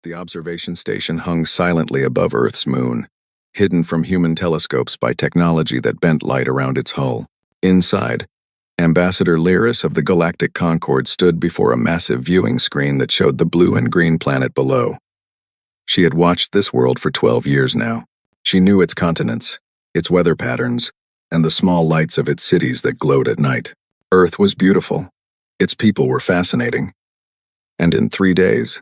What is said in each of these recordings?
The observation station hung silently above Earth's moon, hidden from human telescopes by technology that bent light around its hull. Inside, Ambassador Lyris of the Galactic Concord stood before a massive viewing screen that showed the blue and green planet below. She had watched this world for 12 years now. She knew its continents, its weather patterns, and the small lights of its cities that glowed at night. Earth was beautiful. Its people were fascinating. And in 3 days,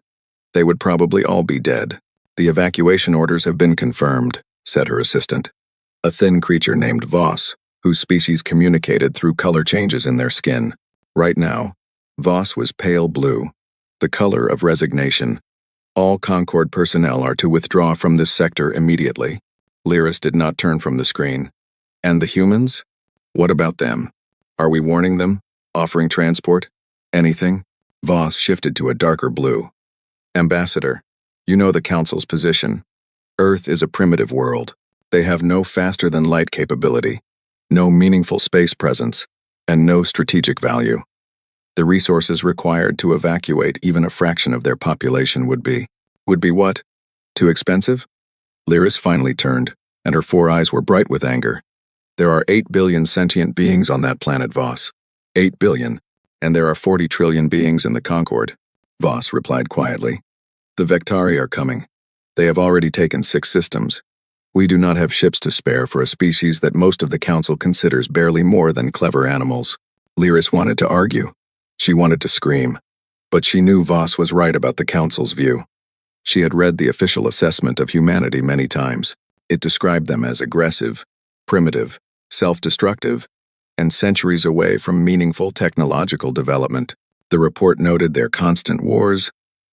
they would probably all be dead. "The evacuation orders have been confirmed," said her assistant, a thin creature named Voss, whose species communicated through color changes in their skin. Right now, Voss was pale blue, the color of resignation. "All Concord personnel are to withdraw from this sector immediately." Lyris did not turn from the screen. "And the humans? What about them? Are we warning them? Offering transport? Anything?" Voss shifted to a darker blue. "Ambassador, you know the Council's position. Earth is a primitive world. They have no faster-than-light capability, no meaningful space presence, and no strategic value. The resources required to evacuate even a fraction of their population would be what? Too expensive?" Lyris finally turned, and her 4 eyes were bright with anger. "There are 8 billion sentient beings on that planet, Voss. 8 billion, and there are 40 trillion beings in the Concord." Voss replied quietly. "The Vectari are coming. They have already taken 6 systems. We do not have ships to spare for a species that most of the Council considers barely more than clever animals." Lyris wanted to argue. She wanted to scream. But she knew Voss was right about the Council's view. She had read the official assessment of humanity many times. It described them as aggressive, primitive, self-destructive, and centuries away from meaningful technological development. The report noted their constant wars,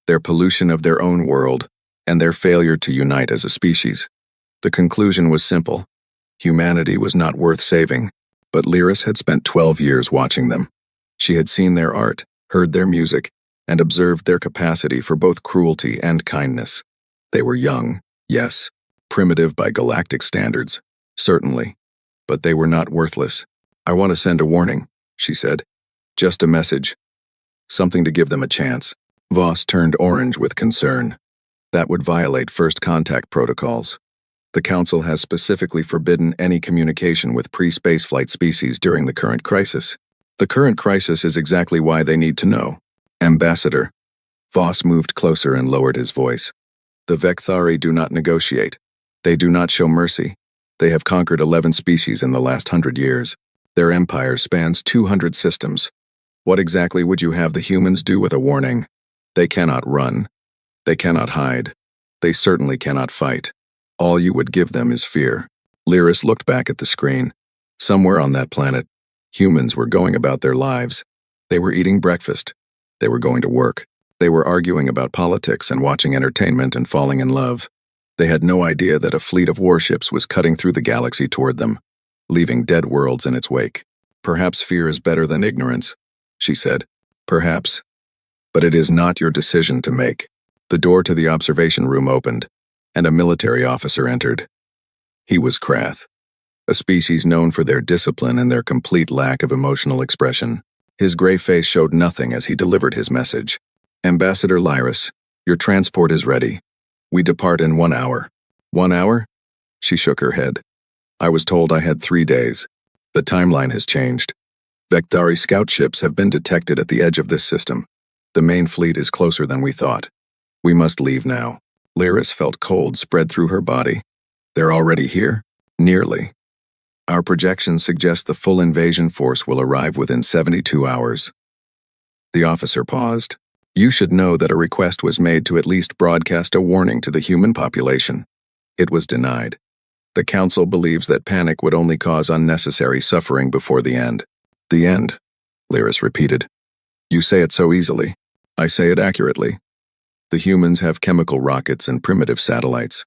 their pollution of their own world, and their failure to unite as a species. The conclusion was simple. Humanity was not worth saving, but Lyris had spent 12 years watching them. She had seen their art, heard their music, and observed their capacity for both cruelty and kindness. They were young, yes, primitive by galactic standards, certainly, but they were not worthless. "I want to send a warning," she said. "Just a message. Something to give them a chance." Voss turned orange with concern. "That would violate first contact protocols. The Council has specifically forbidden any communication with pre-spaceflight species during the current crisis. The current crisis is exactly why they need to know. Ambassador." Voss moved closer and lowered his voice. "The Vectari do not negotiate. They do not show mercy. They have conquered 11 species in the last 100 years. Their empire spans 200 systems. What exactly would you have the humans do with a warning? They cannot run. They cannot hide. They certainly cannot fight. All you would give them is fear." Lyris looked back at the screen. Somewhere on that planet, humans were going about their lives. They were eating breakfast. They were going to work. They were arguing about politics and watching entertainment and falling in love. They had no idea that a fleet of warships was cutting through the galaxy toward them, leaving dead worlds in its wake. "Perhaps fear is better than ignorance," she said. "Perhaps. But it is not your decision to make." The door to the observation room opened, and a military officer entered. He was Krath, a species known for their discipline and their complete lack of emotional expression. His gray face showed nothing as he delivered his message. "Ambassador Lyris, your transport is ready. We depart in 1 hour." "1 hour?" She shook her head. "I was told I had 3 days. The timeline has changed. Vectari scout ships have been detected at the edge of this system. The main fleet is closer than we thought. We must leave now." Lyris felt cold spread through her body. "They're already here?" "Nearly. Our projections suggest the full invasion force will arrive within 72 hours. The officer paused. "You should know that a request was made to at least broadcast a warning to the human population. It was denied. The Council believes that panic would only cause unnecessary suffering before the end." "The end," Lyris repeated. "You say it so easily." "I say it accurately. The humans have chemical rockets and primitive satellites.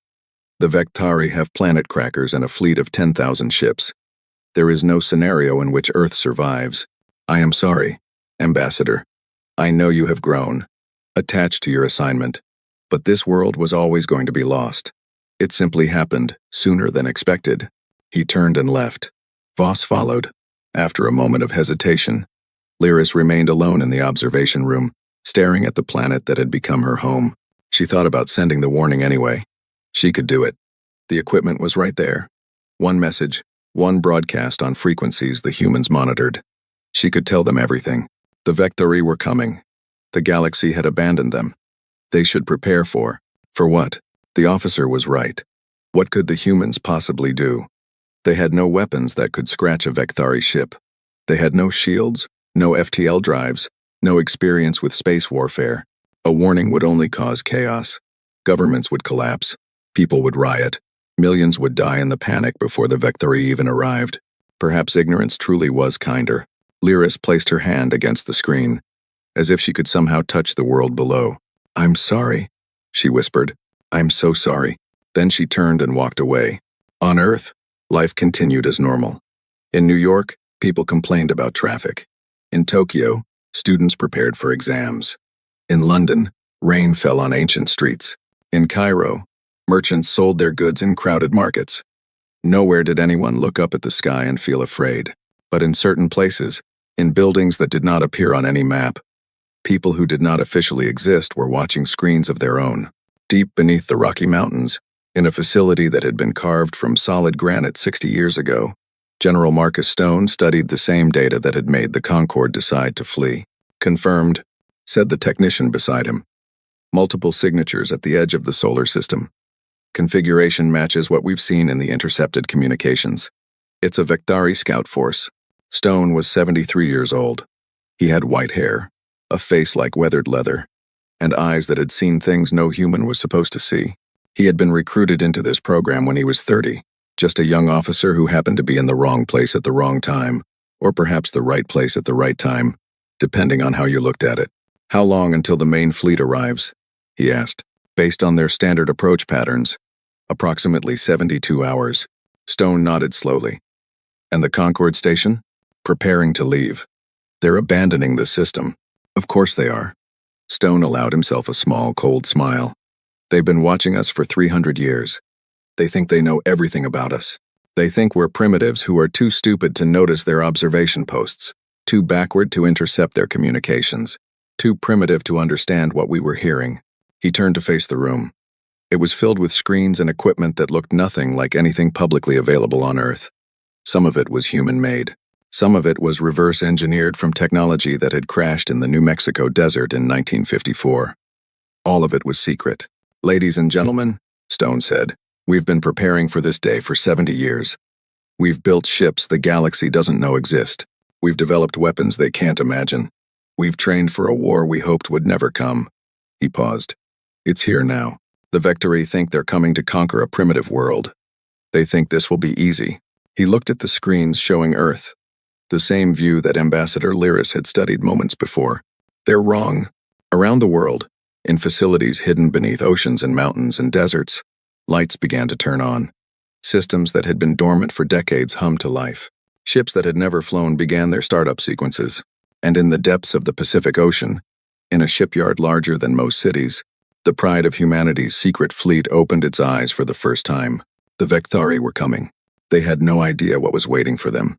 The Vectari have planet crackers and a fleet of 10,000 ships. There is no scenario in which Earth survives. I am sorry, Ambassador. I know you have grown, attached to your assignment, but this world was always going to be lost. It simply happened, sooner than expected." He turned and left. Voss followed. After a moment of hesitation, Lyris remained alone in the observation room, staring at the planet that had become her home. She thought about sending the warning anyway. She could do it. The equipment was right there. One message, one broadcast on frequencies the humans monitored. She could tell them everything. The Vectori were coming. The galaxy had abandoned them. They should prepare for what? The officer was right. What could the humans possibly do? They had no weapons that could scratch a Vectori ship. They had no shields, no FTL drives, no experience with space warfare. A warning would only cause chaos. Governments would collapse. People would riot. Millions would die in the panic before the Vectori even arrived. Perhaps ignorance truly was kinder. Lyris placed her hand against the screen, as if she could somehow touch the world below. "I'm sorry," she whispered. "I'm so sorry." Then she turned and walked away. On Earth, life continued as normal. In New York, people complained about traffic. In Tokyo, students prepared for exams. In London, rain fell on ancient streets. In Cairo, merchants sold their goods in crowded markets. Nowhere did anyone look up at the sky and feel afraid. But in certain places, in buildings that did not appear on any map, people who did not officially exist were watching screens of their own. Deep beneath the Rocky Mountains, in a facility that had been carved from solid granite 60 years ago, General Marcus Stone studied the same data that had made the Concorde decide to flee. "Confirmed," said the technician beside him. "Multiple signatures at the edge of the solar system. Configuration matches what we've seen in the intercepted communications. It's a Vectori scout force." Stone was 73 years old. He had white hair, a face like weathered leather, and eyes that had seen things no human was supposed to see. He had been recruited into this program when he was 30, just a young officer who happened to be in the wrong place at the wrong time, or perhaps the right place at the right time, depending on how you looked at it. "How long until the main fleet arrives?" he asked. "Based on their standard approach patterns, approximately 72 hours. Stone nodded slowly. "And the Concorde station?" "Preparing to leave. They're abandoning the system." "Of course they are." Stone allowed himself a small, cold smile. "They've been watching us for 300 years. They think they know everything about us. They think we're primitives who are too stupid to notice their observation posts, too backward to intercept their communications, too primitive to understand what we were hearing." He turned to face the room. It was filled with screens and equipment that looked nothing like anything publicly available on Earth. Some of it was human-made. Some of it was reverse-engineered from technology that had crashed in the New Mexico desert in 1954. All of it was secret. "Ladies and gentlemen," Stone said, "we've been preparing for this day for 70 years. We've built ships the galaxy doesn't know exist. We've developed weapons they can't imagine. We've trained for a war we hoped would never come." He paused. "It's here now. The Vectori think they're coming to conquer a primitive world. They think this will be easy." He looked at the screens showing Earth, the same view that Ambassador Lyris had studied moments before. "They're wrong. Around the world, in facilities hidden beneath oceans and mountains and deserts, lights began to turn on. Systems that had been dormant for decades hummed to life. Ships that had never flown began their startup sequences. And in the depths of the Pacific Ocean, in a shipyard larger than most cities, the pride of humanity's secret fleet opened its eyes for the first time. The Vectori were coming. They had no idea what was waiting for them.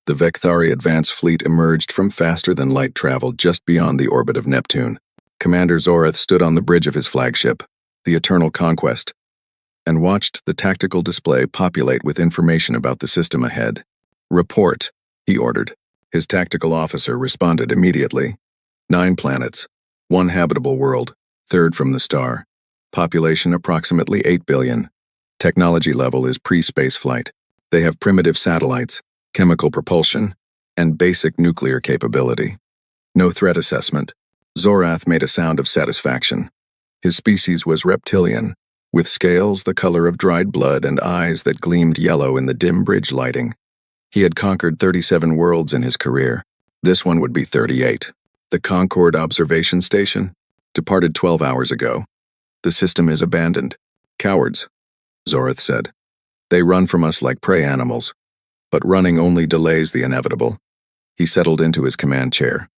The Vectori advance fleet emerged from faster-than-light travel just beyond the orbit of Neptune. Commander Zorath stood on the bridge of his flagship, the Eternal Conquest, and watched the tactical display populate with information about the system ahead. "Report," he ordered. His tactical officer responded immediately. 9 planets, 1 habitable world, 3rd from the star. Population approximately 8 billion. Technology level is pre-space flight. They have primitive satellites, chemical propulsion, and basic nuclear capability. No threat assessment. Zorath made a sound of satisfaction. His species was reptilian, with scales the color of dried blood and eyes that gleamed yellow in the dim bridge lighting. He had conquered 37 worlds in his career. This one would be 38. The Concorde observation station departed 12 hours ago. "The system is abandoned." "Cowards," Zorath said. "They run from us like prey animals. But running only delays the inevitable." He settled into his command chair.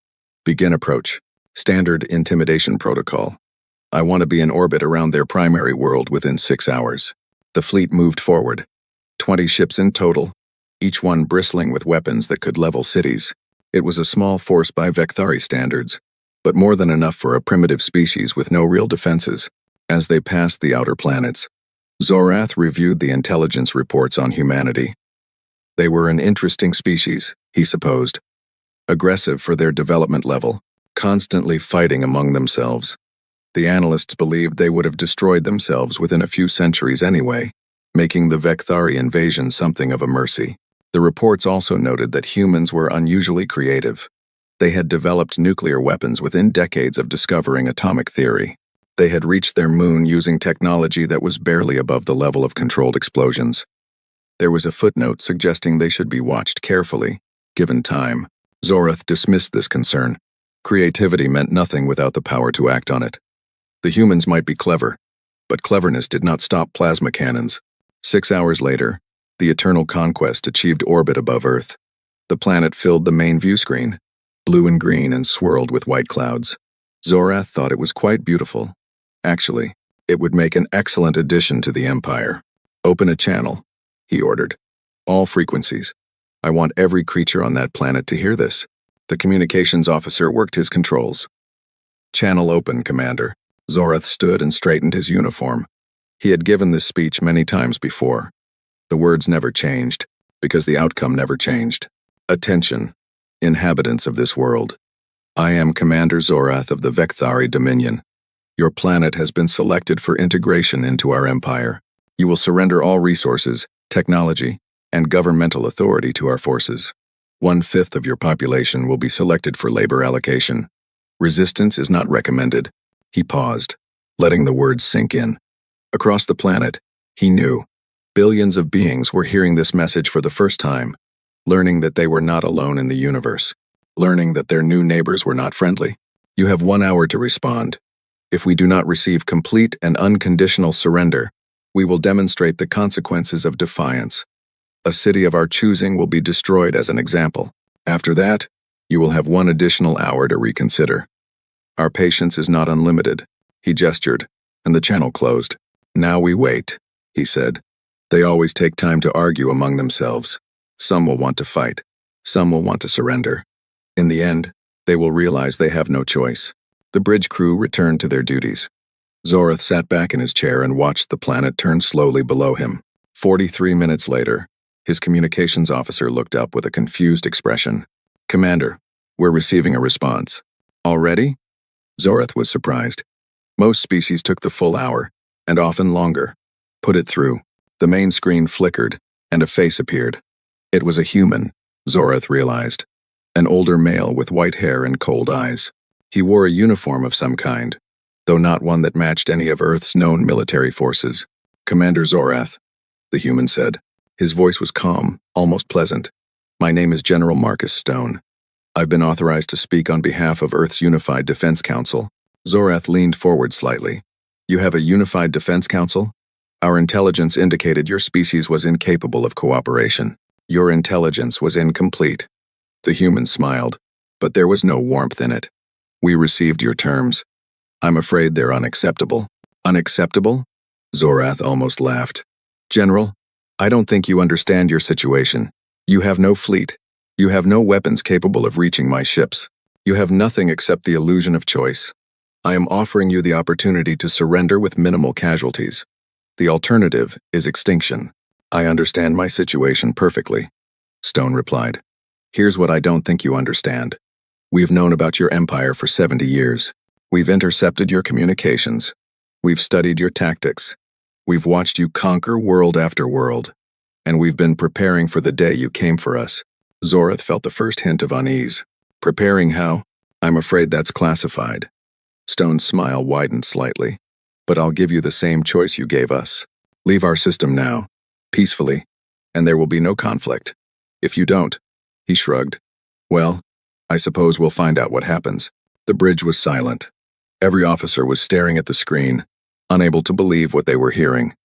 "Begin approach. Standard intimidation protocol. I want to be in orbit around their primary world within 6 hours." The fleet moved forward. 20 ships in total, each one bristling with weapons that could level cities. It was a small force by Vectori standards, but more than enough for a primitive species with no real defenses. As they passed the outer planets, Zorath reviewed the intelligence reports on humanity. They were an interesting species, he supposed. Aggressive for their development level, constantly fighting among themselves. The analysts believed they would have destroyed themselves within a few centuries anyway, making the Vekthari invasion something of a mercy. The reports also noted that humans were unusually creative. They had developed nuclear weapons within decades of discovering atomic theory. They had reached their moon using technology that was barely above the level of controlled explosions. There was a footnote suggesting they should be watched carefully, given time. Zorath dismissed this concern. Creativity meant nothing without the power to act on it. The humans might be clever, but cleverness did not stop plasma cannons. 6 hours later, the Eternal Conquest achieved orbit above Earth. The planet filled the main view screen, blue and green and swirled with white clouds. Zorath thought it was quite beautiful. Actually, it would make an excellent addition to the Empire. Open a channel, he ordered. All frequencies. I want every creature on that planet to hear this. The communications officer worked his controls. Channel open, Commander. Zorath stood and straightened his uniform. He had given this speech many times before. The words never changed, because the outcome never changed. Attention, inhabitants of this world. I am Commander Zorath of the Vekthari Dominion. Your planet has been selected for integration into our empire. You will surrender all resources, technology, and governmental authority to our forces. 1/5 of your population will be selected for labor allocation. Resistance is not recommended. He paused, letting the words sink in. Across the planet, he knew, billions of beings were hearing this message for the first time, learning that they were not alone in the universe, learning that their new neighbors were not friendly. You have 1 hour to respond. If we do not receive complete and unconditional surrender, we will demonstrate the consequences of defiance. A city of our choosing will be destroyed as an example. After that, you will have 1 additional hour to reconsider. Our patience is not unlimited. He gestured, and the channel closed. Now we wait, he said. They always take time to argue among themselves. Some will want to fight. Some will want to surrender. In the end, they will realize they have no choice. The bridge crew returned to their duties. Zorath sat back in his chair and watched the planet turn slowly below him. 43 minutes later, his communications officer looked up with a confused expression. Commander, we're receiving a response. Already? Zorath was surprised. Most species took the full hour, and often longer. Put it through. The main screen flickered, and a face appeared. It was a human, Zorath realized. An older male with white hair and cold eyes. He wore a uniform of some kind, though not one that matched any of Earth's known military forces. Commander Zorath, the human said. His voice was calm, almost pleasant. My name is General Marcus Stone. I've been authorized to speak on behalf of Earth's Unified Defense Council. Zorath leaned forward slightly. You have a Unified Defense Council? Our intelligence indicated your species was incapable of cooperation. Your intelligence was incomplete. The human smiled, but there was no warmth in it. We received your terms. I'm afraid they're unacceptable. Unacceptable? Zorath almost laughed. General, I don't think you understand your situation. You have no fleet. You have no weapons capable of reaching my ships. You have nothing except the illusion of choice. I am offering you the opportunity to surrender with minimal casualties. The alternative is extinction. I understand my situation perfectly, Stone replied. Here's what I don't think you understand. We've known about your empire for 70 years. We've intercepted your communications. We've studied your tactics. We've watched you conquer world after world. And we've been preparing for the day you came for us. Zorath felt the first hint of unease. Preparing how? I'm afraid that's classified. Stone's smile widened slightly. But I'll give you the same choice you gave us. Leave our system now, peacefully, and there will be no conflict. If you don't, he shrugged. Well, I suppose we'll find out what happens. The bridge was silent. Every officer was staring at the screen, unable to believe what they were hearing.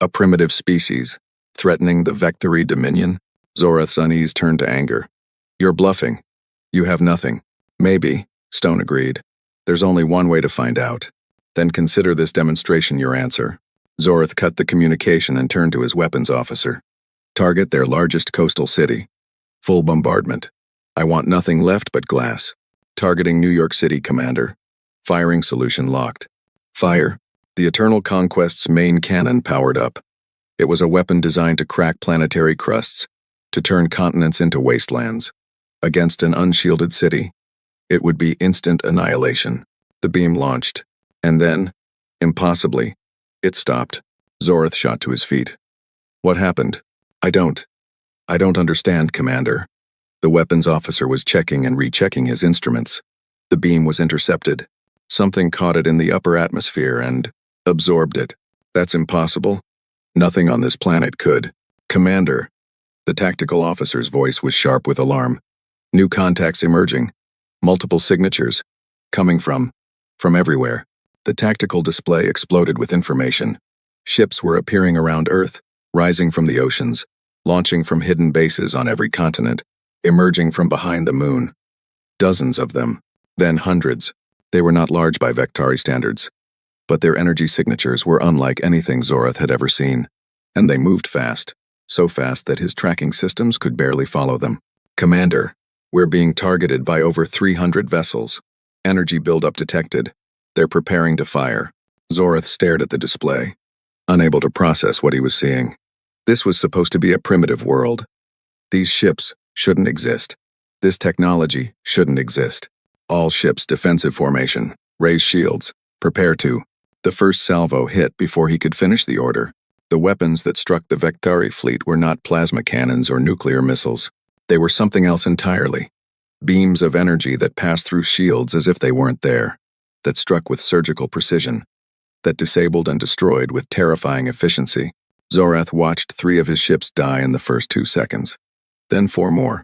A primitive species, threatening the Vekthari Dominion? Zorath's unease turned to anger. You're bluffing. You have nothing. Maybe, Stone agreed. There's only one way to find out. Then consider this demonstration your answer. Zorath cut the communication and turned to his weapons officer. Target their largest coastal city. Full bombardment. I want nothing left but glass. Targeting New York City, Commander. Firing solution locked. Fire. The Eternal Conquest's main cannon powered up. It was a weapon designed to crack planetary crusts, to turn continents into wastelands. Against an unshielded city, it would be instant annihilation. The beam launched, and then, impossibly, it stopped. Zorath shot to his feet. What happened? I don't understand, Commander. The weapons officer was checking and rechecking his instruments. The beam was intercepted. Something caught it in the upper atmosphere and absorbed it. That's impossible. Nothing on this planet could. Commander. The tactical officer's voice was sharp with alarm. New contacts emerging. Multiple signatures. Coming from everywhere. The tactical display exploded with information. Ships were appearing around Earth, rising from the oceans, launching from hidden bases on every continent, emerging from behind the moon. Dozens of them, then hundreds. They were not large by Vectari standards, but their energy signatures were unlike anything Zorath had ever seen, and they moved fast, so fast that his tracking systems could barely follow them. Commander, we're being targeted by over 300 vessels. Energy buildup detected. They're preparing to fire. Zorath stared at the display, unable to process what he was seeing. This was supposed to be a primitive world. These ships shouldn't exist. This technology shouldn't exist. All ships defensive formation. Raise shields. Prepare to. The first salvo hit before he could finish the order. The weapons that struck the Vectari fleet were not plasma cannons or nuclear missiles. They were something else entirely. Beams of energy that passed through shields as if they weren't there, that struck with surgical precision, that disabled and destroyed with terrifying efficiency. Zorath watched 3 of his ships die in the first 2 seconds. Then 4 more.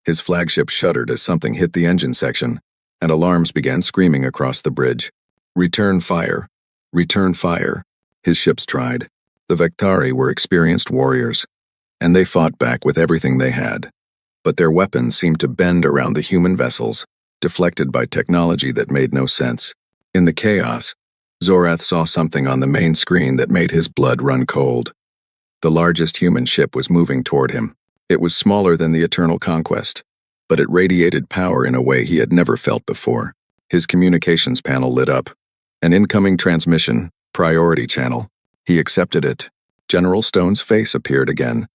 His flagship shuddered as something hit the engine section, and alarms began screaming across the bridge. Return fire. Return fire. His ships tried. The Vectari were experienced warriors, and they fought back with everything they had. But their weapons seemed to bend around the human vessels, deflected by technology that made no sense. In the chaos, Zorath saw something on the main screen that made his blood run cold. The largest human ship was moving toward him. It was smaller than the Eternal Conquest, but it radiated power in a way he had never felt before. His communications panel lit up. An incoming transmission, priority channel. He accepted it. General Stone's face appeared again.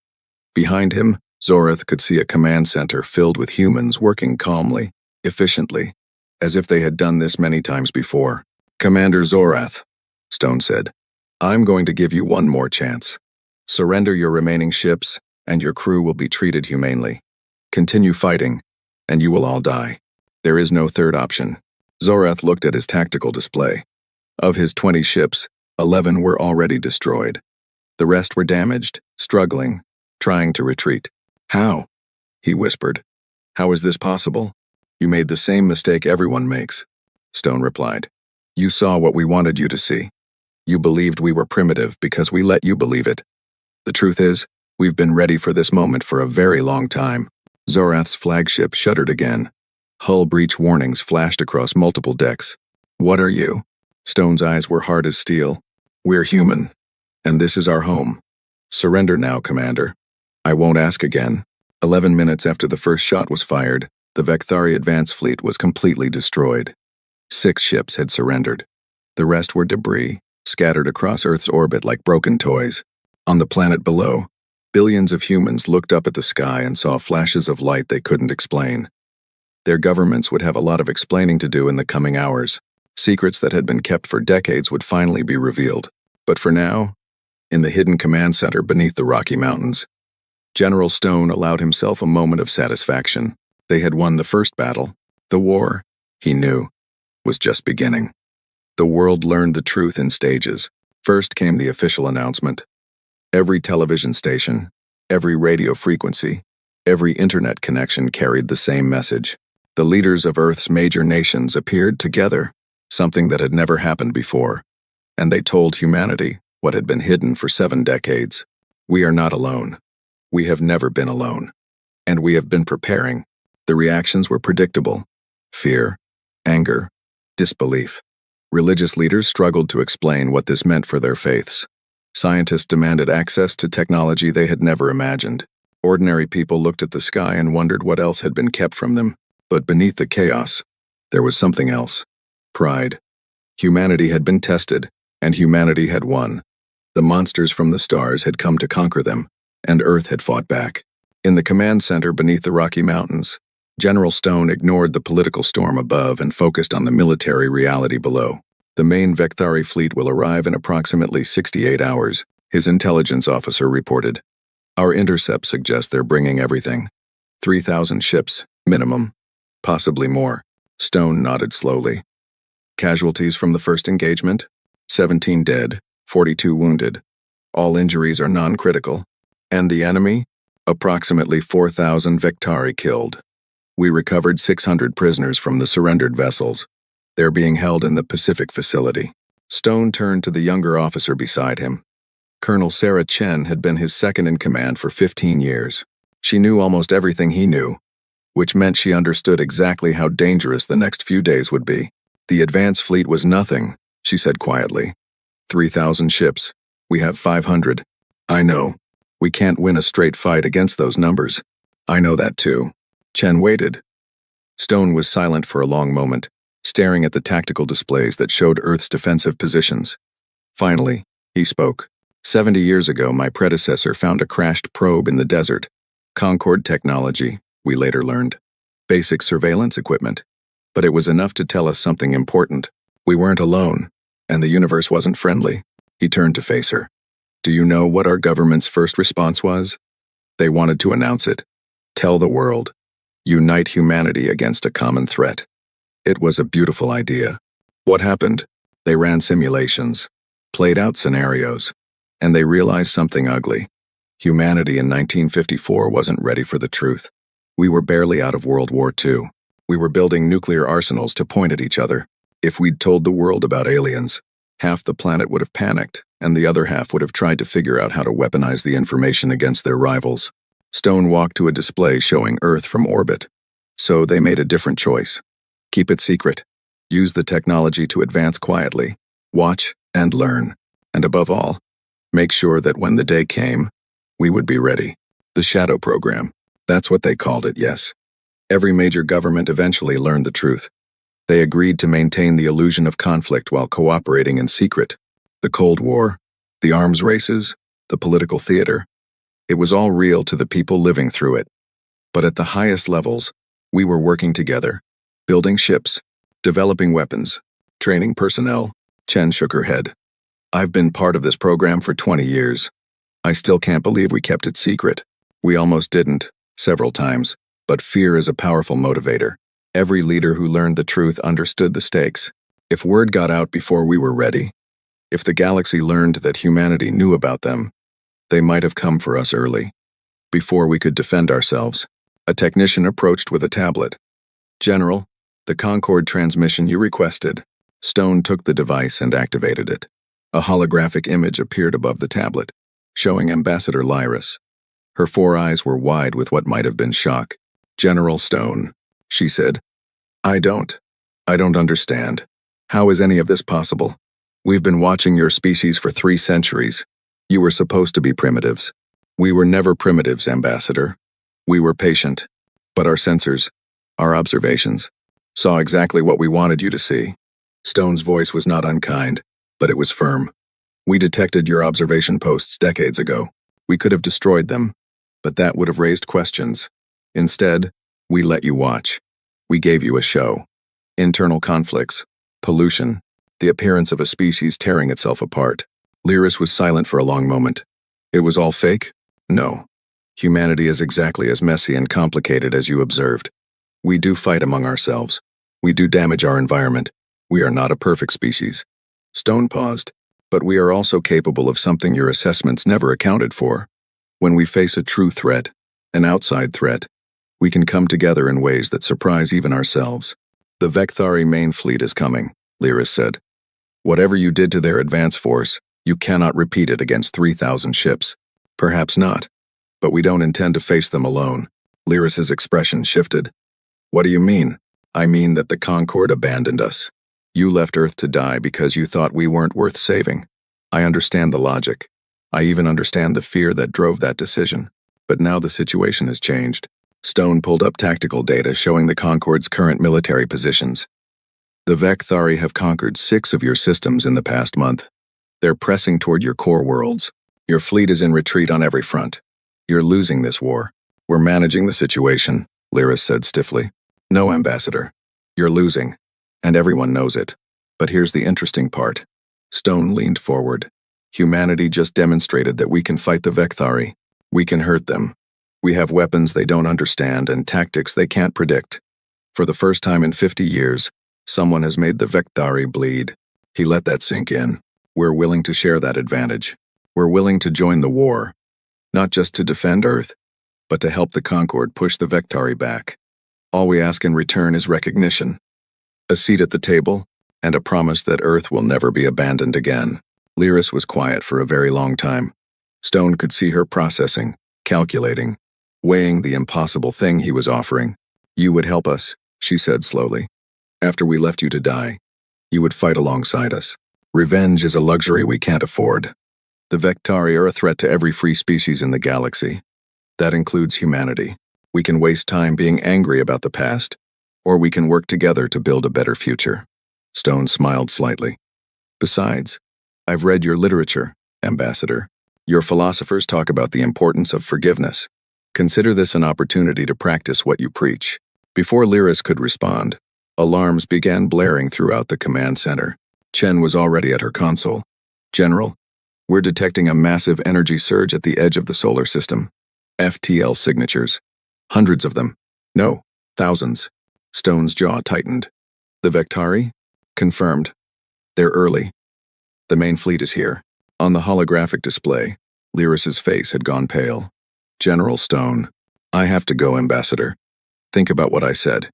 Behind him, Zorath could see a command center filled with humans working calmly, efficiently, as if they had done this many times before. Commander Zorath, Stone said, I'm going to give you one more chance. Surrender your remaining ships, and your crew will be treated humanely. Continue fighting, and you will all die. There is no third option. Zorath looked at his tactical display. Of his 20 ships, 11 were already destroyed. The rest were damaged, struggling, trying to retreat. How? He whispered. How is this possible? You made the same mistake everyone makes, Stone replied. You saw what we wanted you to see. You believed we were primitive because we let you believe it. The truth is, we've been ready for this moment for a very long time. Zorath's flagship shuddered again. Hull breach warnings flashed across multiple decks. What are you? Stone's eyes were hard as steel. We're human, and this is our home. Surrender now, Commander. I won't ask again. 11 minutes after the first shot was fired, the Vectari advance fleet was completely destroyed. 6 ships had surrendered. The rest were debris, scattered across Earth's orbit like broken toys. On the planet below, billions of humans looked up at the sky and saw flashes of light they couldn't explain. Their governments would have a lot of explaining to do in the coming hours. Secrets that had been kept for decades would finally be revealed. But for now, in the hidden command center beneath the Rocky Mountains, General Stone allowed himself a moment of satisfaction. They had won the first battle. The war, he knew, was just beginning. The world learned the truth in stages. First came the official announcement. Every television station, every radio frequency, every internet connection carried the same message. The leaders of Earth's major nations appeared together, something that had never happened before, and they told humanity what had been hidden for 7 decades. We are not alone. We have never been alone. And we have been preparing. The reactions were predictable. Fear, anger, disbelief. Religious leaders struggled to explain what this meant for their faiths. Scientists demanded access to technology they had never imagined. Ordinary people looked at the sky and wondered what else had been kept from them. But beneath the chaos, there was something else. Pride. Humanity had been tested, and humanity had won. The monsters from the stars had come to conquer them, and Earth had fought back. In the command center beneath the Rocky Mountains, General Stone ignored the political storm above and focused on the military reality below. The main Vecthari fleet will arrive in approximately 68 hours, his intelligence officer reported. Our intercepts suggest they're bringing everything. 3,000 ships, minimum. Possibly more. Stone nodded slowly. Casualties from the first engagement? 17 dead, 42 wounded. All injuries are non-critical. And the enemy? Approximately 4,000 Vectari killed. We recovered 600 prisoners from the surrendered vessels. They're being held in the Pacific facility. Stone turned to the younger officer beside him. Colonel Sarah Chen had been his second in command for 15 years. She knew almost everything he knew, which meant she understood exactly how dangerous the next few days would be. The advance fleet was nothing, she said quietly. 3,000 ships. We have 500. I know. We can't win a straight fight against those numbers. I know that too. Chen waited. Stone was silent for a long moment, staring at the tactical displays that showed Earth's defensive positions. Finally, he spoke. 70 years ago, my predecessor found a crashed probe in the desert. Concorde technology, we later learned. Basic surveillance equipment. But it was enough to tell us something important. We weren't alone, and the universe wasn't friendly. He turned to face her. Do you know what our government's first response was? They wanted to announce it. Tell the world. Unite humanity against a common threat. It was a beautiful idea. What happened? They ran simulations, played out scenarios, and they realized something ugly. Humanity in 1954 wasn't ready for the truth. We were barely out of World War II. We were building nuclear arsenals to point at each other. If we'd told the world about aliens, half the planet would have panicked, and the other half would have tried to figure out how to weaponize the information against their rivals. Stone walked to a display showing Earth from orbit. So they made a different choice. Keep it secret. Use the technology to advance quietly. Watch and learn. And above all, make sure that when the day came, we would be ready. The Shadow Program. That's what they called it, yes. Every major government eventually learned the truth. They agreed to maintain the illusion of conflict while cooperating in secret. The Cold War, the arms races, the political theater. It was all real to the people living through it. But at the highest levels, we were working together, building ships, developing weapons, training personnel. Chen shook her head. I've been part of this program for 20 years. I still can't believe we kept it secret. We almost didn't, several times, but fear is a powerful motivator. Every leader who learned the truth understood the stakes. If word got out before we were ready, if the galaxy learned that humanity knew about them, they might have come for us early. Before we could defend ourselves, a technician approached with a tablet. General, the Concorde transmission you requested. Stone took the device and activated it. A holographic image appeared above the tablet, showing Ambassador Lyris. Her 4 eyes were wide with what might have been shock. General Stone, she said. I don't understand. How is any of this possible? We've been watching your species for 3 centuries. You were supposed to be primitives. We were never primitives, Ambassador. We were patient. But our sensors, our observations, saw exactly what we wanted you to see. Stone's voice was not unkind, but it was firm. We detected your observation posts decades ago. We could have destroyed them, but that would have raised questions. Instead, we let you watch. We gave you a show. Internal conflicts, pollution, the appearance of a species tearing itself apart. Lyris was silent for a long moment. It was all fake? No. Humanity is exactly as messy and complicated as you observed. We do fight among ourselves. We do damage our environment. We are not a perfect species. Stone paused. But we are also capable of something your assessments never accounted for. When we face a true threat, an outside threat, we can come together in ways that surprise even ourselves. The Vecthari main fleet is coming, Lyris said. Whatever you did to their advance force, you cannot repeat it against 3,000 ships. Perhaps not. But we don't intend to face them alone. Lyris's expression shifted. What do you mean? I mean that the Concorde abandoned us. You left Earth to die because you thought we weren't worth saving. I understand the logic. I even understand the fear that drove that decision. But now the situation has changed. Stone pulled up tactical data showing the Concorde's current military positions. The Vecthari have conquered 6 of your systems in the past month. They're pressing toward your core worlds. Your fleet is in retreat on every front. You're losing this war. We're managing the situation, Lyris said stiffly. No, Ambassador. You're losing, and everyone knows it. But here's the interesting part. Stone leaned forward. Humanity just demonstrated that we can fight the Vecthari. We can hurt them. We have weapons they don't understand and tactics they can't predict. For the first time in 50 years, someone has made the Vecthari bleed. He let that sink in. We're willing to share that advantage. We're willing to join the war. Not just to defend Earth, but to help the Concord push the Vectari back. All we ask in return is recognition. A seat at the table, and a promise that Earth will never be abandoned again. Lyris was quiet for a very long time. Stone could see her processing, calculating, weighing the impossible thing he was offering. You would help us, she said slowly. After we left you to die, you would fight alongside us. Revenge is a luxury we can't afford. The Vectari are a threat to every free species in the galaxy. That includes humanity. We can waste time being angry about the past, or we can work together to build a better future. Stone smiled slightly. Besides, I've read your literature, Ambassador. Your philosophers talk about the importance of forgiveness. Consider this an opportunity to practice what you preach. Before Lyris could respond, alarms began blaring throughout the command center. Chen was already at her console. General, we're detecting a massive energy surge at the edge of the solar system. FTL signatures. Hundreds of them. No, thousands. Stone's jaw tightened. The Vectari? Confirmed. They're early. The main fleet is here. On the holographic display, Lyris's face had gone pale. General Stone, I have to go, Ambassador. Think about what I said.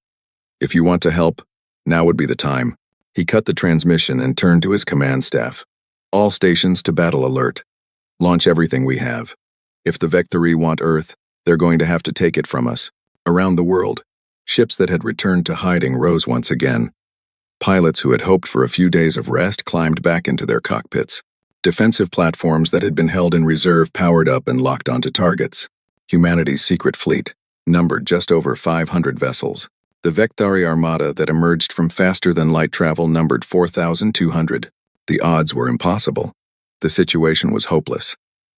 If you want to help, now would be the time. He cut the transmission and turned to his command staff. All stations to battle alert. Launch everything we have. If the Vectari want Earth, they're going to have to take it from us. Around the world, ships that had returned to hiding rose once again. Pilots who had hoped for a few days of rest climbed back into their cockpits. Defensive platforms that had been held in reserve powered up and locked onto targets. Humanity's secret fleet numbered just over 500 vessels. The Vectari armada that emerged from faster-than-light travel numbered 4,200. The odds were impossible. The situation was hopeless.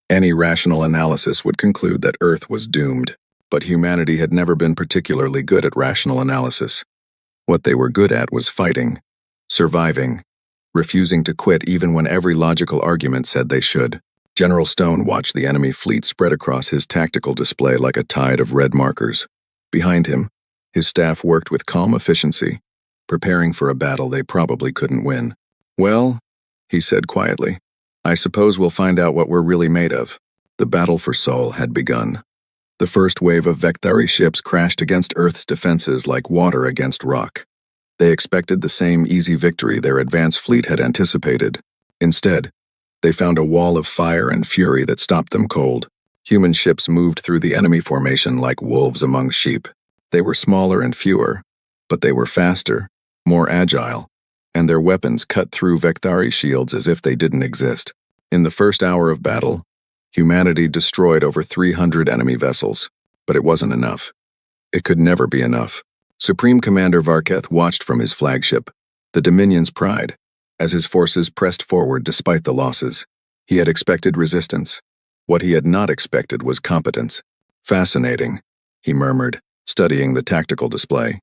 Any rational analysis would conclude that Earth was doomed, but humanity had never been particularly good at rational analysis. What they were good at was fighting, surviving, refusing to quit even when every logical argument said they should. General Stone watched the enemy fleet spread across his tactical display like a tide of red markers. Behind him, his staff worked with calm efficiency, preparing for a battle they probably couldn't win. Well, he said quietly, I suppose we'll find out what we're really made of. The battle for Sol had begun. The first wave of Vectari ships crashed against Earth's defenses like water against rock. They expected the same easy victory their advanced fleet had anticipated. Instead, they found a wall of fire and fury that stopped them cold. Human ships moved through the enemy formation like wolves among sheep. They were smaller and fewer, but they were faster, more agile, and their weapons cut through Vectari shields as if they didn't exist. In the first hour of battle, humanity destroyed over 300 enemy vessels, but it wasn't enough. It could never be enough. Supreme Commander Varketh watched from his flagship, the Dominion's Pride, as his forces pressed forward despite the losses. He had expected resistance. What he had not expected was competence. Fascinating, he murmured, studying the tactical display.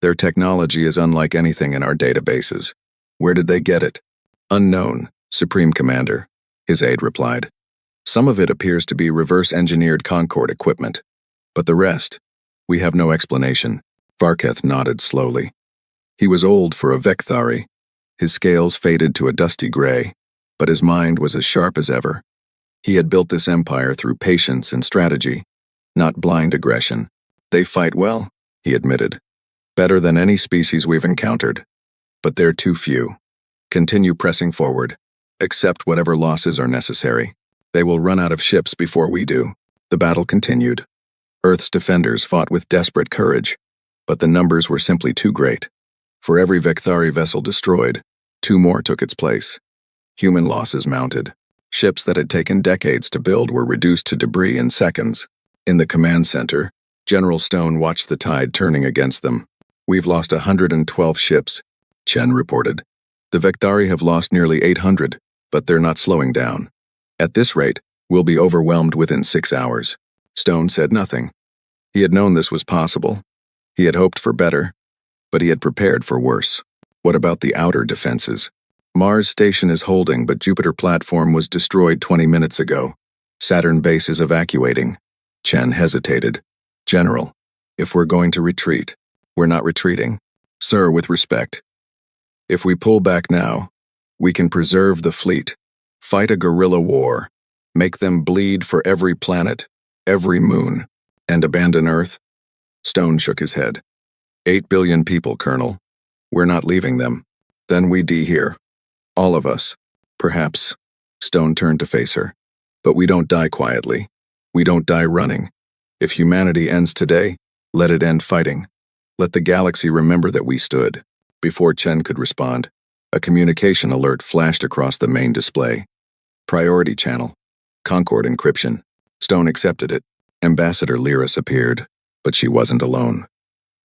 Their technology is unlike anything in our databases. Where did they get it? Unknown, Supreme Commander, his aide replied. Some of it appears to be reverse-engineered Concord equipment. But the rest, we have no explanation. Varketh nodded slowly. He was old for a Vectari. His scales faded to a dusty gray, but his mind was as sharp as ever. He had built this empire through patience and strategy, not blind aggression. They fight well, he admitted. Better than any species we've encountered. But they're too few. Continue pressing forward. Accept whatever losses are necessary. They will run out of ships before we do. The battle continued. Earth's defenders fought with desperate courage, but the numbers were simply too great. For every Vectari vessel destroyed, 2 more took its place. Human losses mounted. Ships that had taken decades to build were reduced to debris in seconds. In the command center, General Stone watched the tide turning against them. We've lost 112 ships, Chen reported. The Vectari have lost nearly 800. But they're not slowing down. At this rate, we'll be overwhelmed within 6 hours. Stone said nothing. He had known this was possible. He had hoped for better, but he had prepared for worse. What about the outer defenses? Mars station is holding, but Jupiter platform was destroyed 20 minutes ago. Saturn base is evacuating. Chen hesitated. General, if we're going to retreat, we're not retreating. Sir, with respect. If we pull back now, we can preserve the fleet, fight a guerrilla war, make them bleed for every planet, every moon, and abandon Earth? Stone shook his head. 8 billion people, Colonel. We're not leaving them. Then we die here. All of us. Perhaps. Stone turned to face her. But we don't die quietly. We don't die running. If humanity ends today, let it end fighting. Let the galaxy remember that we stood. Before Chen could respond, a communication alert flashed across the main display. Priority channel. Concord encryption. Stone accepted it. Ambassador Lyris appeared, but she wasn't alone.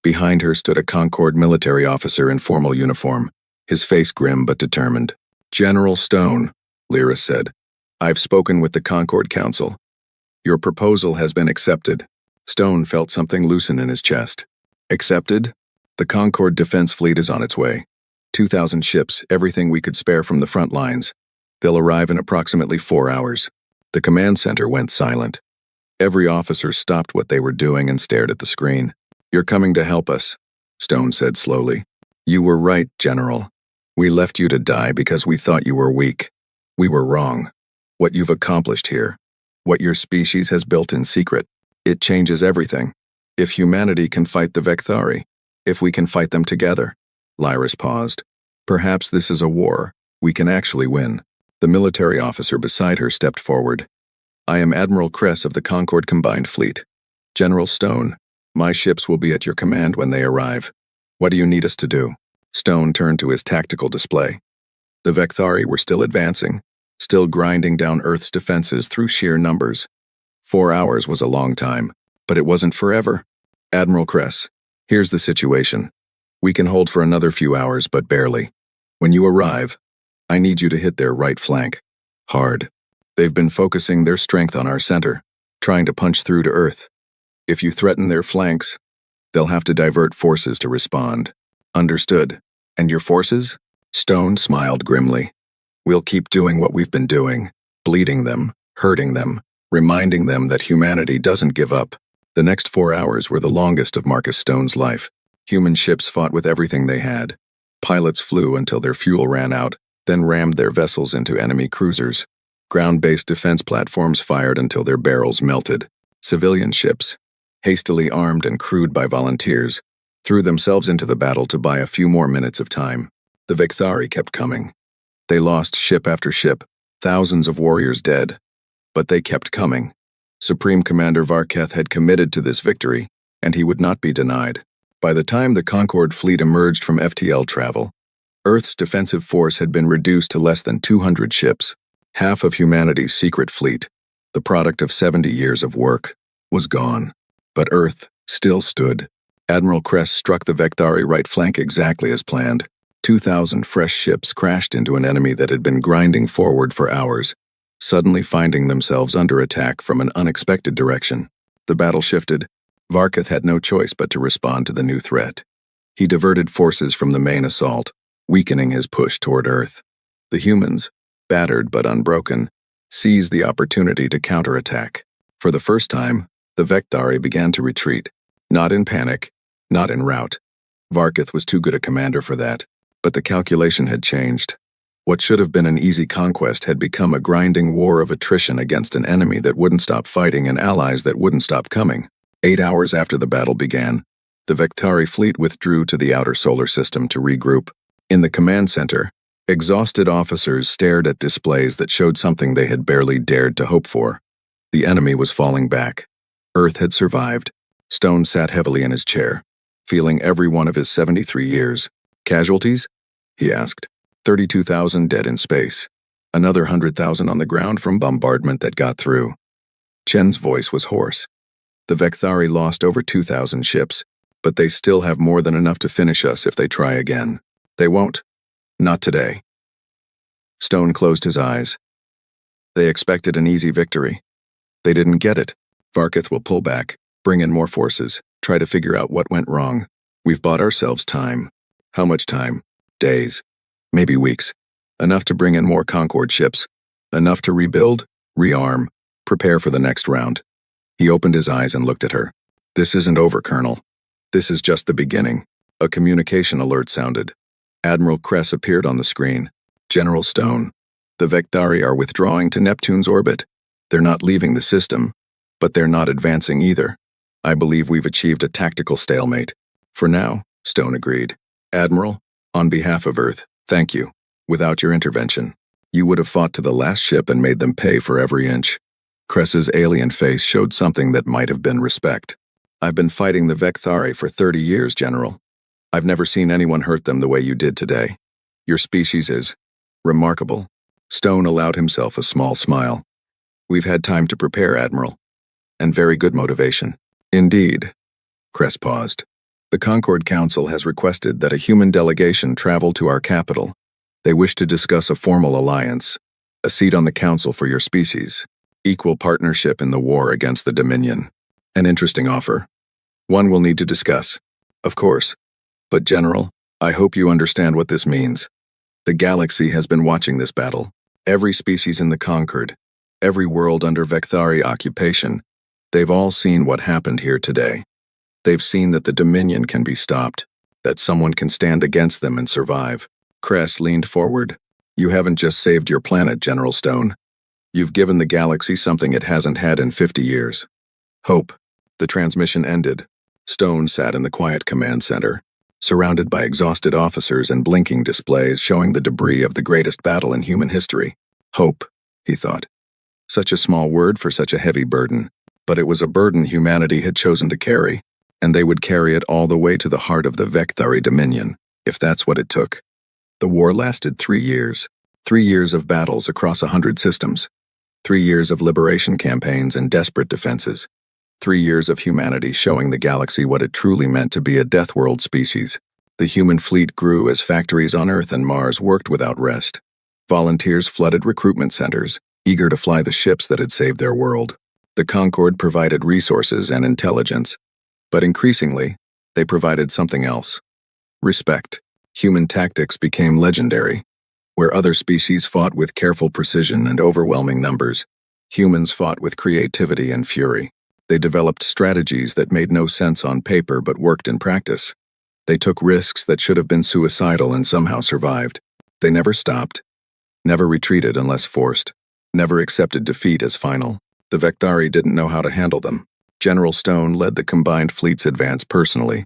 Behind her stood a Concord military officer in formal uniform, his face grim but determined. General Stone, Lyris said, I've spoken with the Concord Council. Your proposal has been accepted. Stone felt something loosen in his chest. Accepted? The Concord Defense Fleet is on its way. 2,000 ships, everything we could spare from the front lines. They'll arrive in approximately 4 hours. The command center went silent. Every officer stopped what they were doing and stared at the screen. You're coming to help us, Stone said slowly. You were right, General. We left you to die because we thought you were weak. We were wrong. What you've accomplished here, what your species has built in secret, it changes everything. If humanity can fight the Vecthari, if we can fight them together. Lyris paused. Perhaps this is a war we can actually win. The military officer beside her stepped forward. I am Admiral Kress of the Concord Combined Fleet. General Stone, my ships will be at your command when they arrive. What do you need us to do? Stone turned to his tactical display. The Vecthari were still advancing, still grinding down Earth's defenses through sheer numbers. 4 hours was a long time, but it wasn't forever. Admiral Kress, here's the situation. We can hold for another few hours, but barely. When you arrive, I need you to hit their right flank. Hard. They've been focusing their strength on our center, trying to punch through to Earth. If you threaten their flanks, they'll have to divert forces to respond. Understood. And your forces? Stone smiled grimly. We'll keep doing what we've been doing, bleeding them, hurting them, reminding them that humanity doesn't give up. The next 4 hours were the longest of Marcus Stone's life. Human ships fought with everything they had. Pilots flew until their fuel ran out, then rammed their vessels into enemy cruisers. Ground-based defense platforms fired until their barrels melted. Civilian ships, hastily armed and crewed by volunteers, threw themselves into the battle to buy a few more minutes of time. The Vecthari kept coming. They lost ship after ship, thousands of warriors dead. But they kept coming. Supreme Commander Varketh had committed to this victory, and he would not be denied. By the time the Concord fleet emerged from FTL travel, Earth's defensive force had been reduced to less than 200 ships. Half of humanity's secret fleet, the product of 70 years of work, was gone. But Earth still stood. Admiral Kress struck the Vecthari right flank exactly as planned. 2,000 fresh ships crashed into an enemy that had been grinding forward for hours, suddenly finding themselves under attack from an unexpected direction. The battle shifted. Varketh had no choice but to respond to the new threat. He diverted forces from the main assault, weakening his push toward Earth. The humans, battered but unbroken, seized the opportunity to counterattack. For the first time, the Vecthari began to retreat, not in panic, not in rout. Varketh was too good a commander for that, but the calculation had changed. What should have been an easy conquest had become a grinding war of attrition against an enemy that wouldn't stop fighting and allies that wouldn't stop coming. 8 hours after the battle began, the Vecthari fleet withdrew to the outer solar system to regroup. In the command center, exhausted officers stared at displays that showed something they had barely dared to hope for. The enemy was falling back. Earth had survived. Stone sat heavily in his chair, feeling every one of his 73 years. Casualties? He asked. 32,000 dead in space. Another 100,000 on the ground from bombardment that got through. Chen's voice was hoarse. The Vecthari lost over 2,000 ships, but they still have more than enough to finish us if they try again. They won't. Not today. Stone closed his eyes. They expected an easy victory. They didn't get it. Varkith will pull back, bring in more forces, try to figure out what went wrong. We've bought ourselves time. How much time? Days. Maybe weeks. Enough to bring in more Concord ships. Enough to rebuild, rearm, prepare for the next round. He opened his eyes and looked at her. This isn't over, Colonel. This is just the beginning. A communication alert sounded. Admiral Kress appeared on the screen. General Stone. The Vectari are withdrawing to Neptune's orbit. They're not leaving the system, but they're not advancing either. I believe we've achieved a tactical stalemate. For now, Stone agreed. Admiral, on behalf of Earth, thank you. Without your intervention, you would have fought to the last ship and made them pay for every inch. Kress's alien face showed something that might have been respect. I've been fighting the Vectari for 30 years, General. I've never seen anyone hurt them the way you did today. Your species is remarkable. Stone allowed himself a small smile. We've had time to prepare, Admiral. And very good motivation. Indeed. Kress paused. The Concord Council has requested that a human delegation travel to our capital. They wish to discuss a formal alliance, a seat on the council for your species, equal partnership in the war against the Dominion. An interesting offer. One we'll need to discuss. Of course. But General, I hope you understand what this means. The galaxy has been watching this battle. Every species in the Concord, every world under Vectari occupation, they've all seen what happened here today. They've seen that the Dominion can be stopped, that someone can stand against them and survive. Kress leaned forward. You haven't just saved your planet, General Stone. You've given the galaxy something it hasn't had in 50 years. Hope. The transmission ended. Stone sat in the quiet command center, surrounded by exhausted officers and blinking displays showing the debris of the greatest battle in human history. Hope, he thought. Such a small word for such a heavy burden, but it was a burden humanity had chosen to carry, and they would carry it all the way to the heart of the Vectari Dominion, if that's what it took. The war lasted 3 years. 3 years of battles across 100 systems. 3 years of liberation campaigns and desperate defenses. 3 years of humanity showing the galaxy what it truly meant to be a death world species. The human fleet grew as factories on Earth and Mars worked without rest. Volunteers flooded recruitment centers, eager to fly the ships that had saved their world. The Concord provided resources and intelligence, but increasingly, they provided something else. Respect. Human tactics became legendary. Where other species fought with careful precision and overwhelming numbers, humans fought with creativity and fury. They developed strategies that made no sense on paper but worked in practice. They took risks that should have been suicidal and somehow survived. They never stopped, never retreated unless forced, never accepted defeat as final. The Vectari didn't know how to handle them. General Stone led the combined fleet's advance personally.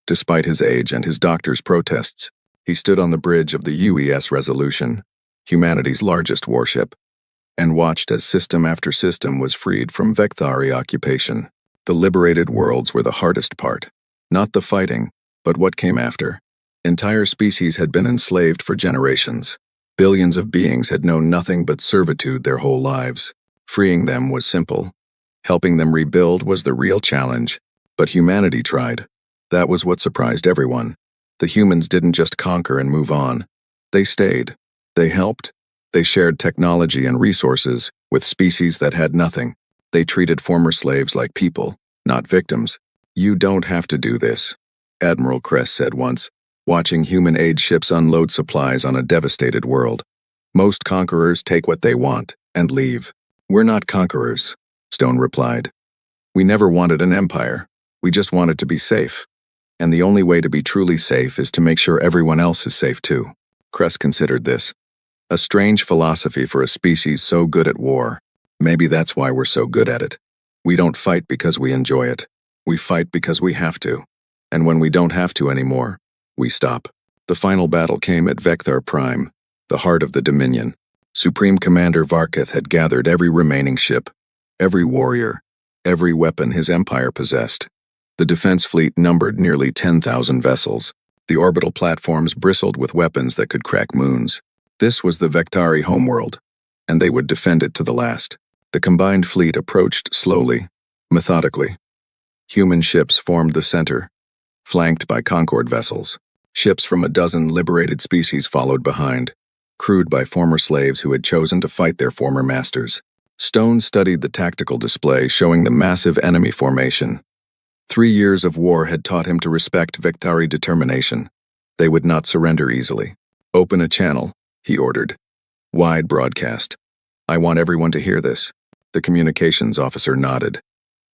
Despite his age and his doctor's protests, he stood on the bridge of the UES Resolution, humanity's largest warship, and watched as system after system was freed from Vectari occupation. The liberated worlds were the hardest part. Not the fighting, but what came after. Entire species had been enslaved for generations. Billions of beings had known nothing but servitude their whole lives. Freeing them was simple. Helping them rebuild was the real challenge. But humanity tried. That was what surprised everyone. The humans didn't just conquer and move on. They stayed. They helped. They shared technology and resources with species that had nothing. They treated former slaves like people, not victims. You don't have to do this, Admiral Kress said once, watching human-aid ships unload supplies on a devastated world. Most conquerors take what they want and leave. We're not conquerors, Stone replied. We never wanted an empire. We just wanted to be safe. And the only way to be truly safe is to make sure everyone else is safe too. Kress considered this. A strange philosophy for a species so good at war. Maybe that's why we're so good at it. We don't fight because we enjoy it. We fight because we have to. And when we don't have to anymore, we stop. The final battle came at Vector Prime, the heart of the Dominion. Supreme Commander Varkith had gathered every remaining ship, every warrior, every weapon his empire possessed. The defense fleet numbered nearly 10,000 vessels. The orbital platforms bristled with weapons that could crack moons. This was the Vectari homeworld, and they would defend it to the last. The combined fleet approached slowly, methodically. Human ships formed the center, flanked by Concord vessels. Ships from a dozen liberated species followed behind. crewed by former slaves who had chosen to fight their former masters. Stone studied the tactical display showing the massive enemy formation. 3 years of war had taught him to respect Vektari determination. They would not surrender easily. "Open a channel," he ordered. "Wide broadcast. I want everyone to hear this." The communications officer nodded.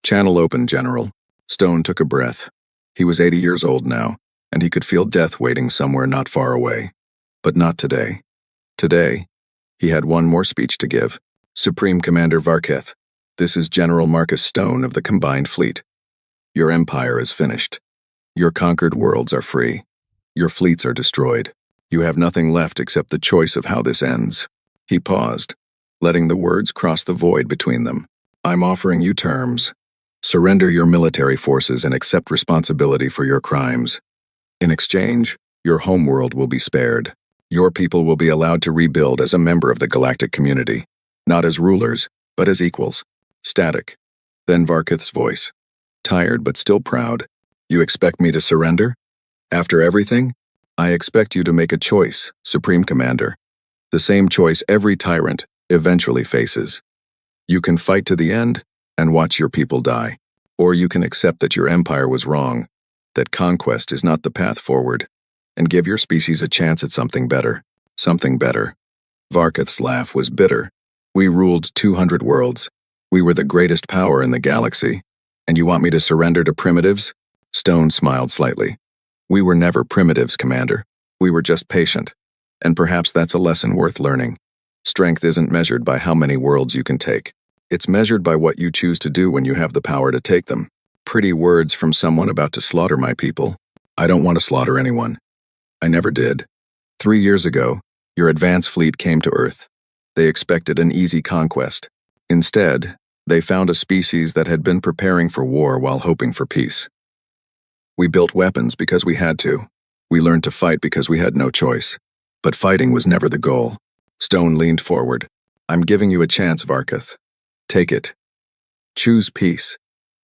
"Channel open, General." Stone took a breath. He was 80 years old now, and he could feel death waiting somewhere not far away. But not today. Today, he had one more speech to give. "Supreme Commander Varketh, this is General Marcus Stone of the Combined Fleet. Your empire is finished. Your conquered worlds are free. Your fleets are destroyed. You have nothing left except the choice of how this ends." He paused, letting the words cross the void between them. "I'm offering you terms. Surrender your military forces and accept responsibility for your crimes. In exchange, your homeworld will be spared. Your people will be allowed to rebuild as a member of the galactic community, not as rulers, but as equals." Static. Then Varketh's voice. Tired but still proud. "You expect me to surrender? After everything? I expect you to make a choice, Supreme Commander. The same choice every tyrant eventually faces. You can fight to the end and watch your people die. Or you can accept that your empire was wrong, that conquest is not the path forward, and give your species a chance at something better. Something better." Varketh's laugh was bitter. "We ruled 200 worlds. We were the greatest power in the galaxy. And you want me to surrender to primitives?" Stone smiled slightly. "We were never primitives, Commander. We were just patient. And perhaps that's a lesson worth learning. Strength isn't measured by how many worlds you can take. It's measured by what you choose to do when you have the power to take them." Pretty words from someone about to slaughter my people. I don't want to slaughter anyone. I never did. 3 years ago, your advance fleet came to Earth. They expected an easy conquest. Instead, they found a species that had been preparing for war while hoping for peace. We built weapons because we had to. We learned to fight because we had no choice. But fighting was never the goal. Stone leaned forward. "I'm giving you a chance, Varketh. Take it. Choose peace.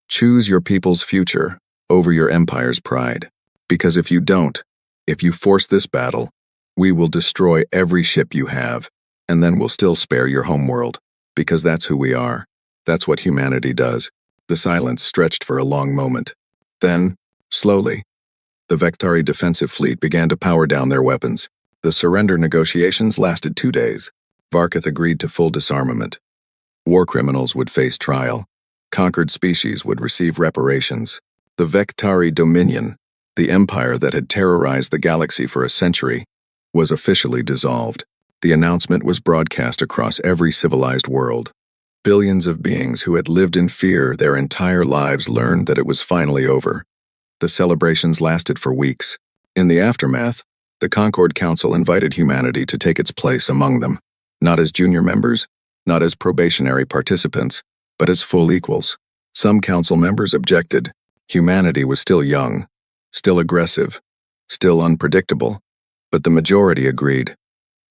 Choose your people's future over your empire's pride. Because if you don't, if you force this battle, we will destroy every ship you have, and then we'll still spare your homeworld. Because that's who we are. That's what humanity does." The silence stretched for a long moment. Then, slowly, the Vektari defensive fleet began to power down their weapons. The surrender negotiations lasted 2 days. Varketh agreed to full disarmament. War criminals would face trial. Conquered species would receive reparations. The Vektari Dominion, the empire that had terrorized the galaxy for a century, was officially dissolved. The announcement was broadcast across every civilized world. Billions of beings who had lived in fear their entire lives learned that it was finally over. The celebrations lasted for weeks. In the aftermath, the Concord Council invited humanity to take its place among them, not as junior members, not as probationary participants, but as full equals. Some council members objected. Humanity was still young, still aggressive, still unpredictable, but the majority agreed.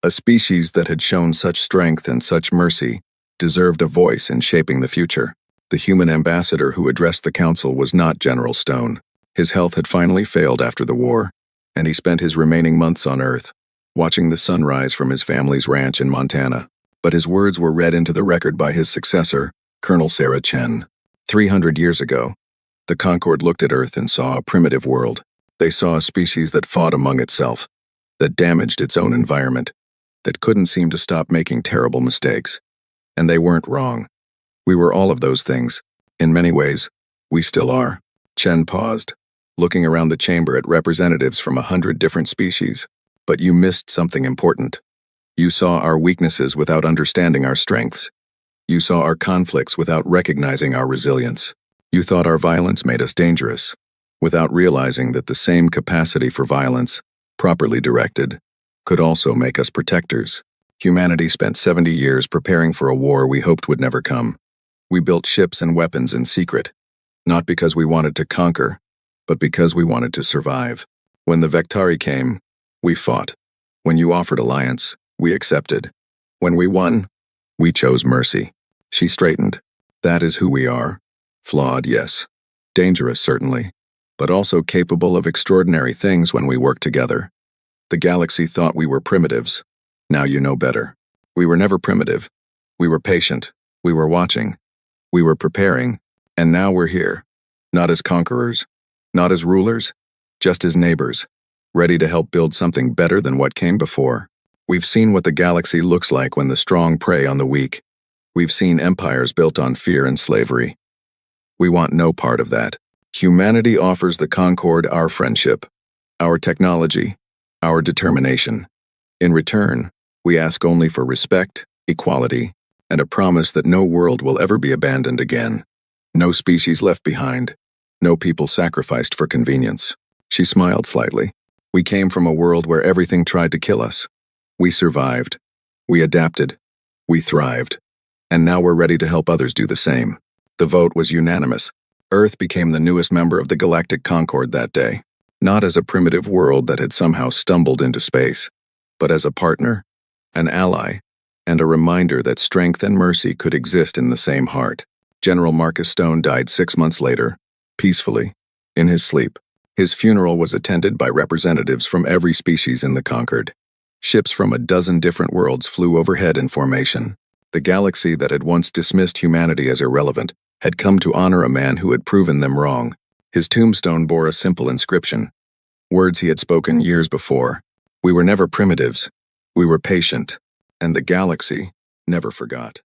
A species that had shown such strength and such mercy deserved a voice in shaping the future. The human ambassador who addressed the council was not General Stone. His health had finally failed after the war, and he spent his remaining months on Earth, watching the sun rise from his family's ranch in Montana. But his words were read into the record by his successor, Colonel Sarah Chen. 300 years ago, the Concord looked at Earth and saw a primitive world. They saw a species that fought among itself, that damaged its own environment, that couldn't seem to stop making terrible mistakes. And they weren't wrong. We were all of those things. In many ways, we still are. Chen paused, looking around the chamber at representatives from 100 different species. But you missed something important. You saw our weaknesses without understanding our strengths. You saw our conflicts without recognizing our resilience. You thought our violence made us dangerous, without realizing that the same capacity for violence, properly directed, could also make us protectors. Humanity spent 70 years preparing for a war we hoped would never come. We built ships and weapons in secret, not because we wanted to conquer, but because we wanted to survive. When the Vektari came, we fought. When you offered alliance, we accepted. When we won, we chose mercy. She straightened. That is who we are. Flawed, yes. Dangerous, certainly. But also capable of extraordinary things when we work together. The galaxy thought we were primitives. Now you know better. We were never primitive. We were patient. We were watching. We were preparing. And now we're here. Not as conquerors. Not as rulers. Just as neighbors. Ready to help build something better than what came before. We've seen what the galaxy looks like when the strong prey on the weak. We've seen empires built on fear and slavery. We want no part of that. Humanity offers the Concord our friendship, our technology, our determination. In return, we ask only for respect, equality, and a promise that no world will ever be abandoned again. No species left behind. No people sacrificed for convenience. She smiled slightly. We came from a world where everything tried to kill us. We survived. We adapted. We thrived. And now we're ready to help others do the same. The vote was unanimous. Earth became the newest member of the Galactic Concord that day, not as a primitive world that had somehow stumbled into space, but as a partner, an ally, and a reminder that strength and mercy could exist in the same heart. General Marcus Stone died 6 months later, peacefully, in his sleep. His funeral was attended by representatives from every species in the Concord. Ships from a dozen different worlds flew overhead in formation. The galaxy that had once dismissed humanity as irrelevant had come to honor a man who had proven them wrong. His tombstone bore a simple inscription, words he had spoken years before. We were never primitives. We were patient, and the galaxy never forgot.